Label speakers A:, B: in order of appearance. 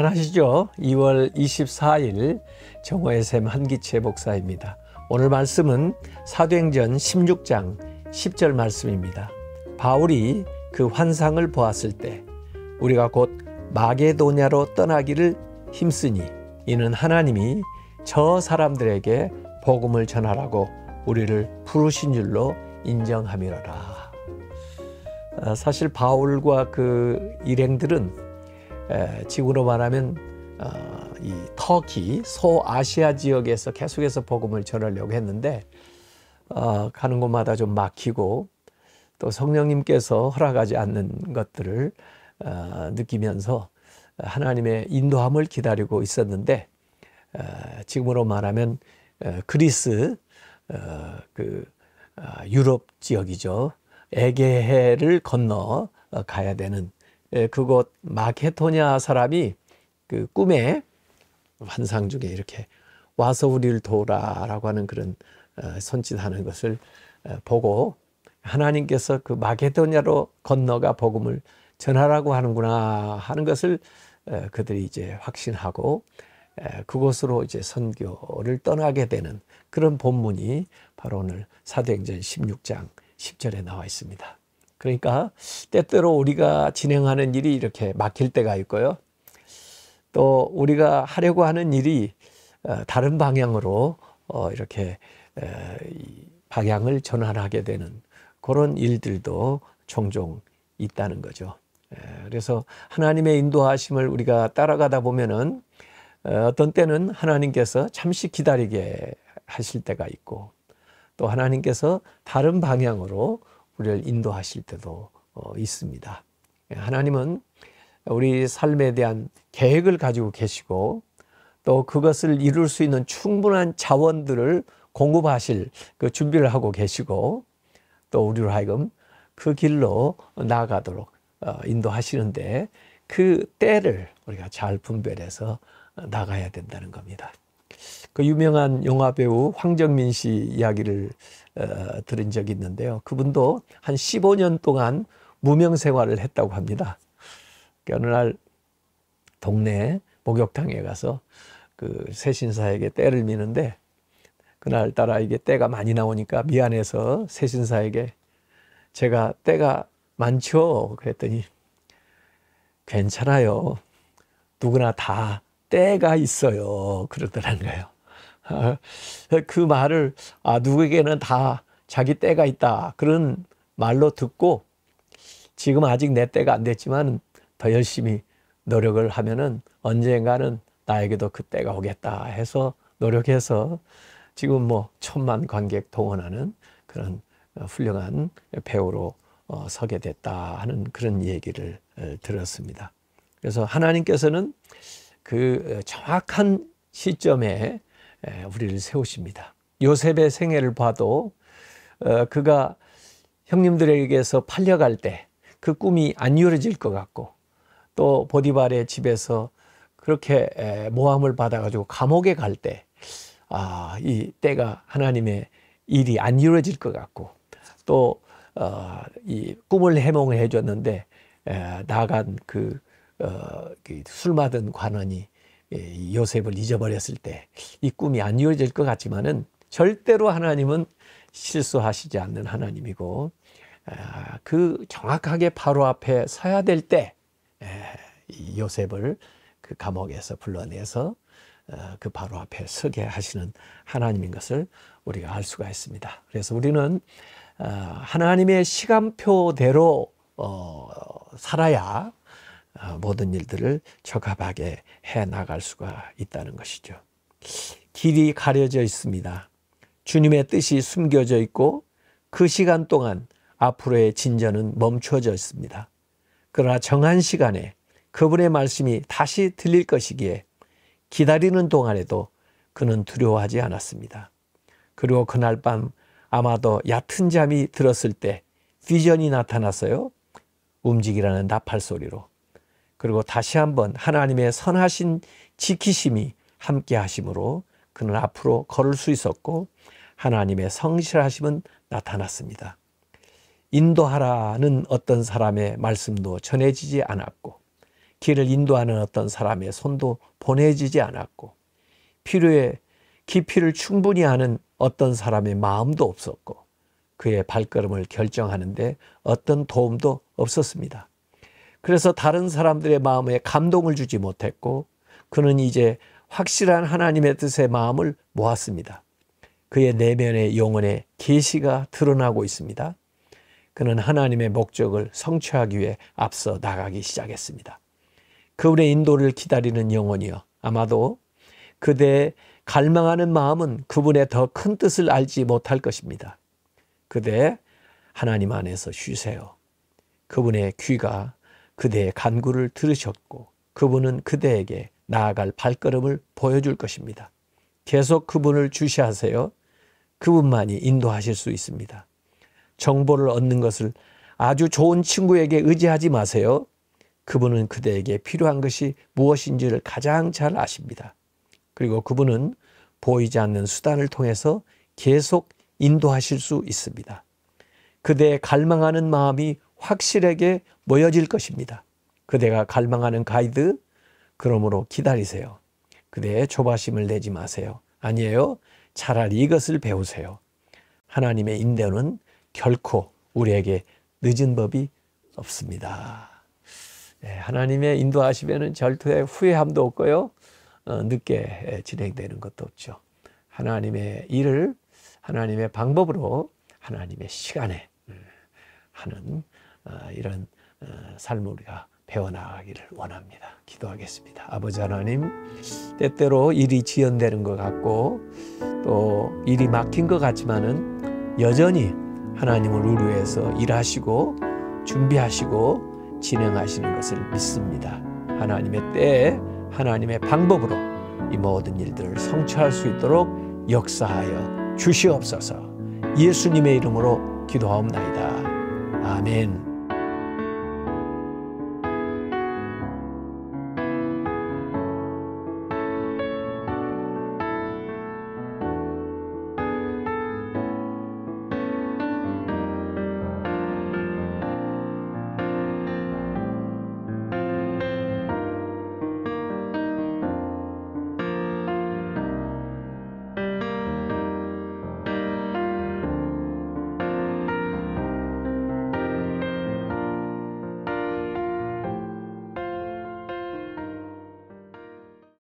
A: 안전하시죠? 2월 24일 정오의 샘 한기채 목사입니다. 오늘 말씀은 사도행전 16장 10절 말씀입니다. 바울이 그 환상을 보았을 때 우리가 곧 마게도냐로 떠나기를 힘쓰니 이는 하나님이 저 사람들에게 복음을 전하라고 우리를 부르신 줄로 인정함이로라. 사실 바울과 그 일행들은 지구로 말하면 이 터키, 소아시아 지역에서 계속해서 복음을 전하려고 했는데 가는 곳마다 좀 막히고 또 성령님께서 허락하지 않는 것들을 느끼면서 하나님의 인도함을 기다리고 있었는데 지금으로 말하면 그리스 유럽 지역이죠. 에게해를 건너 가야 되는 그곳 마케도냐 사람이 그 꿈에 환상 중에 이렇게 와서 우리를 도우라라고 하는 그런 손짓하는 것을 보고 하나님께서 그 마케도냐로 건너가 복음을 전하라고 하는구나 하는 것을 그들이 이제 확신하고 그곳으로 이제 선교를 떠나게 되는 그런 본문이 바로 오늘 사도행전 16장 10절에 나와 있습니다. 그러니까 때때로 우리가 진행하는 일이 이렇게 막힐 때가 있고요. 또 우리가 하려고 하는 일이 다른 방향으로 이렇게 방향을 전환하게 되는 그런 일들도 종종 있다는 거죠. 그래서 하나님의 인도하심을 우리가 따라가다 보면은 어떤 때는 하나님께서 잠시 기다리게 하실 때가 있고 또 하나님께서 다른 방향으로 우리를 인도하실 때도 있습니다. 하나님은 우리 삶에 대한 계획을 가지고 계시고 또 그것을 이룰 수 있는 충분한 자원들을 공급하실 그 준비를 하고 계시고 또 우리로 하여금 그 길로 나아가도록 인도하시는데 그 때를 우리가 잘 분별해서 나가야 된다는 겁니다. 그 유명한 영화배우 황정민 씨 이야기를 들은 적이 있는데요. 그분도 한 15년 동안 무명 생활을 했다고 합니다. 어느 날 동네 목욕탕에 가서 그 새신사에게 떼를 미는데 그날따라 이게 떼가 많이 나오니까 미안해서 새신사에게 제가 떼가 많죠? 그랬더니 괜찮아요. 누구나 다 때가 있어요. 그러더라는 거예요. 그 말을 누구에게는 다 자기 때가 있다 그런 말로 듣고 지금 아직 내 때가 안 됐지만 더 열심히 노력을 하면은 언젠가는 나에게도 그 때가 오겠다 해서 노력해서 지금 뭐 1000만 관객 동원하는 그런 훌륭한 배우로 서게 됐다 하는 그런 얘기를 들었습니다. 그래서 하나님께서는 그 정확한 시점에 우리를 세우십니다. 요셉의 생애를 봐도 그가 형님들에게서 팔려갈 때 그 꿈이 안 이루어질 것 같고 또 보디발의 집에서 그렇게 모함을 받아가지고 감옥에 갈 때 이 때가 하나님의 일이 안 이루어질 것 같고 또 이 꿈을 해몽을 해줬는데 나간 술 맞은 관원이 요셉을 잊어버렸을 때 이 꿈이 안 이루어질 것 같지만은 절대로 하나님은 실수하시지 않는 하나님이고 그 정확하게 바로 앞에 서야 될 때 요셉을 그 감옥에서 불러내서 그 바로 앞에 서게 하시는 하나님인 것을 우리가 알 수가 있습니다. 그래서 우리는 하나님의 시간표대로 살아야 모든 일들을 적합하게 해 나갈 수가 있다는 것이죠. 길이 가려져 있습니다. 주님의 뜻이 숨겨져 있고 그 시간 동안 앞으로의 진전은 멈춰져 있습니다. 그러나 정한 시간에 그분의 말씀이 다시 들릴 것이기에 기다리는 동안에도 그는 두려워하지 않았습니다. 그리고 그날 밤 아마도 얕은 잠이 들었을 때 비전이 나타났어요. 움직이라는 나팔 소리로. 그리고 다시 한번 하나님의 선하신 지키심이 함께 하심으로 그는 앞으로 걸을 수 있었고 하나님의 성실하심은 나타났습니다. 인도하라는 어떤 사람의 말씀도 전해지지 않았고 길을 인도하는 어떤 사람의 손도 보내지지 않았고 필요에 깊이를 충분히 아는 어떤 사람의 마음도 없었고 그의 발걸음을 결정하는데 어떤 도움도 없었습니다. 그래서 다른 사람들의 마음에 감동을 주지 못했고 그는 이제 확실한 하나님의 뜻의 마음을 모았습니다. 그의 내면의 영혼의 계시가 드러나고 있습니다. 그는 하나님의 목적을 성취하기 위해 앞서 나가기 시작했습니다. 그분의 인도를 기다리는 영혼이여, 아마도 그대의 갈망하는 마음은 그분의 더 큰 뜻을 알지 못할 것입니다. 그대 하나님 안에서 쉬세요. 그분의 귀가 그대의 간구를 들으셨고 그분은 그대에게 나아갈 발걸음을 보여줄 것입니다. 계속 그분을 주시하세요. 그분만이 인도하실 수 있습니다. 정보를 얻는 것을 아주 좋은 친구에게 의지하지 마세요. 그분은 그대에게 필요한 것이 무엇인지를 가장 잘 아십니다. 그리고 그분은 보이지 않는 수단을 통해서 계속 인도하실 수 있습니다. 그대의 갈망하는 마음이 확실하게 모여질 것입니다. 그대가 갈망하는 가이드, 그러므로 기다리세요. 그대의 조바심을 내지 마세요. 아니에요. 차라리 이것을 배우세요. 하나님의 인도는 결코 우리에게 늦은 법이 없습니다. 하나님의 인도하심에는 절대 후회함도 없고요. 늦게 진행되는 것도 없죠. 하나님의 일을 하나님의 방법으로 하나님의 시간에 하는 이런 삶을 우리가 배워나가기를 원합니다. 기도하겠습니다. 아버지 하나님, 때때로 일이 지연되는 것 같고 또 일이 막힌 것 같지만은 여전히 하나님을 우리 위해서 일하시고 준비하시고 진행하시는 것을 믿습니다. 하나님의 때에 하나님의 방법으로 이 모든 일들을 성취할 수 있도록 역사하여 주시옵소서. 예수님의 이름으로 기도하옵나이다. 아멘.